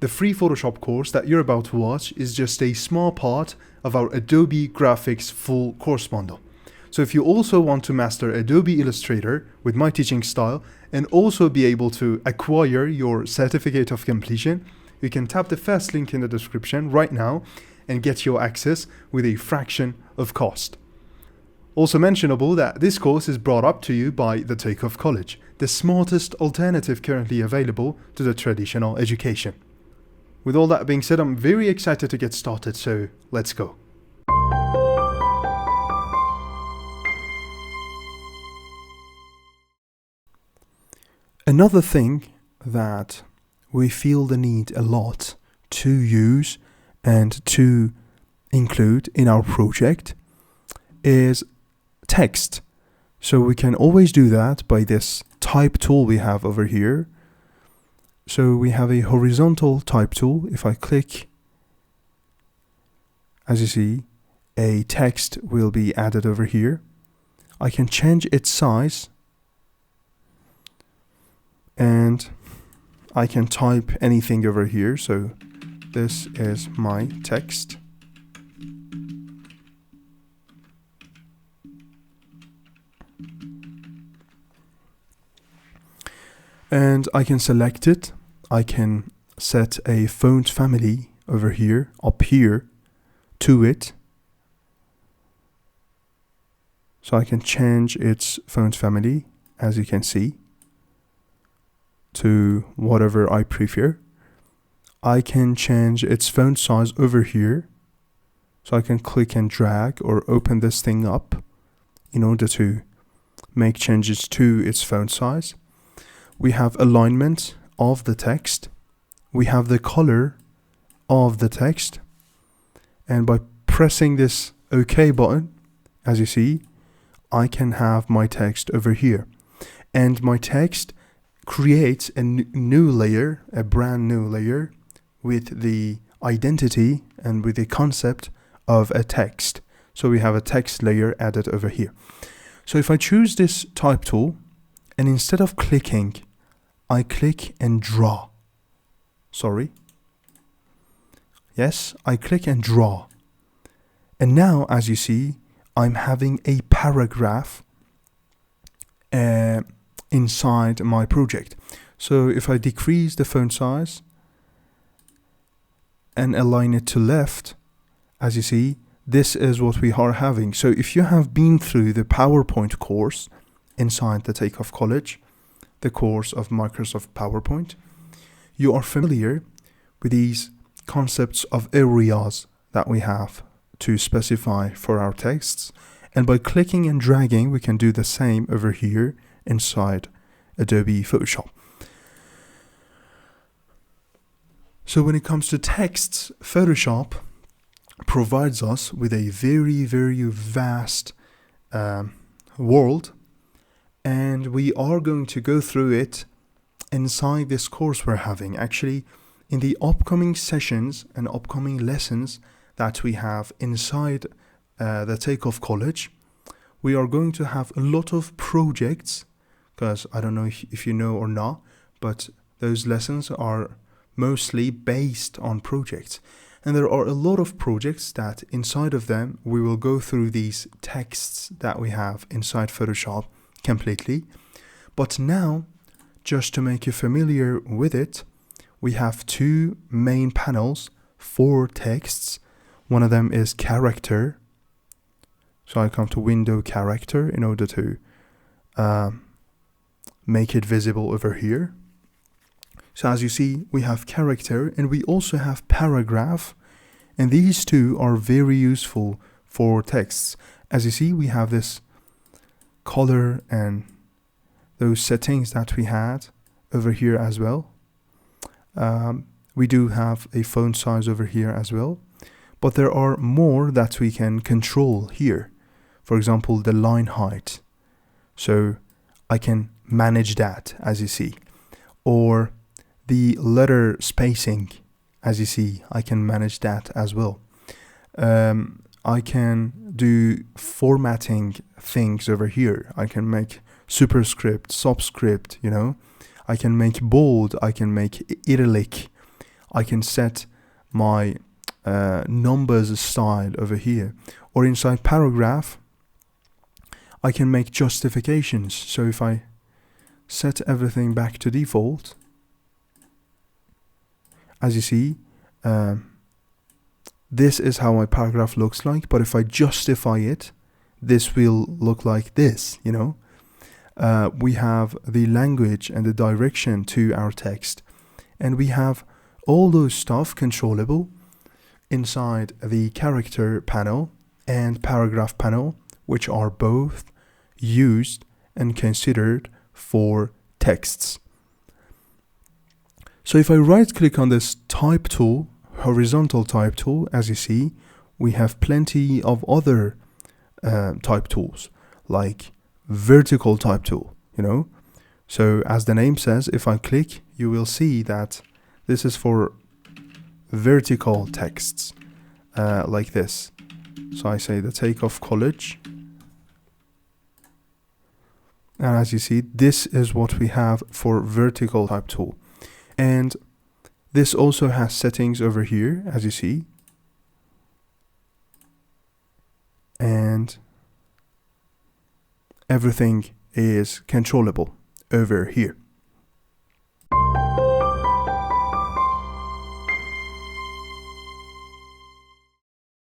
the free Photoshop course that you're about to watch is just a small part of our Adobe Graphics full course bundle. So if you also want to master Adobe Illustrator with my teaching style and also be able to acquire your certificate of completion, you can tap the first link in the description right now and get your access with a fraction of cost. Also mentionable that this course is brought up to you by the Takeoff College, the smartest alternative currently available to the traditional education. With all that being said, I'm very excited to get started, so let's go. Another thing that we feel the need a lot to use and to include in our project is text. So we can always do that by this type tool we have over here. So we have a horizontal type tool. If I click, as you see, a text will be added over here. I can change its size and I can type anything over here. So this is my text. And I can select it. I can set a font family over here, up here, to it. So I can change its font family, as you can see, to whatever I prefer. I can change its font size over here. So I can click and drag or open this thing up in order to make changes to its font size. We have alignment of the text. We have the color of the text. And by pressing this OK button, as you see, I can have my text over here. And my text creates a new layer, a brand new layer, with the identity and with the concept of a text. So we have a text layer added over here. So if I choose this type tool, and instead of clicking, I click and draw. Yes, I click and draw. And now, as you see, I'm having a paragraph inside my project. So if I decrease the font size and align it to left, as you see, this is what we are having. So if you have been through the PowerPoint course inside the Takeoff College, the course of Microsoft PowerPoint, you are familiar with these concepts of areas that we have to specify for our texts. And by clicking and dragging, we can do the same over here inside Adobe Photoshop. So when it comes to texts, Photoshop provides us with a very, very vast world. And we are going to go through it inside this course we're having. Actually, in the upcoming sessions and upcoming lessons that we have inside the Takeoff College, we are going to have a lot of projects, because I don't know if you know or not, but those lessons are mostly based on projects. And there are a lot of projects that inside of them, we will go through these texts that we have inside Photoshop completely. But now, just to make you familiar with it, we have two main panels for texts. One of them is character. So I come to window character in order to make it visible over here. So as you see, we have character and we also have paragraph. And these two are very useful for texts. As you see, we have this color and those settings that we had over here as well. We do have a font size over here as well, but there are more that we can control here. For example, the line height. So I can manage that, as you see. Or the letter spacing, as you see, I can manage that as well. I can do formatting things over here. I can make superscript, subscript, I can make bold, I can make italic, I can set my numbers style over here. Or inside paragraph, I can make justifications. So if I set everything back to default, as you see, this is how my paragraph looks like. But if I justify it, this will look like this, you know. We have the language and the direction to our text, and we have all those stuff controllable inside the character panel and paragraph panel, which are both used and considered for texts. So if I right click on this type tool, horizontal type tool, as you see, we have plenty of other type tools, like vertical type tool, you know. So as the name says, if I click, you will see that this is for vertical texts, like this. So I say the Takeoff College, and as you see, this is what we have for vertical type tool. And this also has settings over here, as you see, and everything is controllable over here.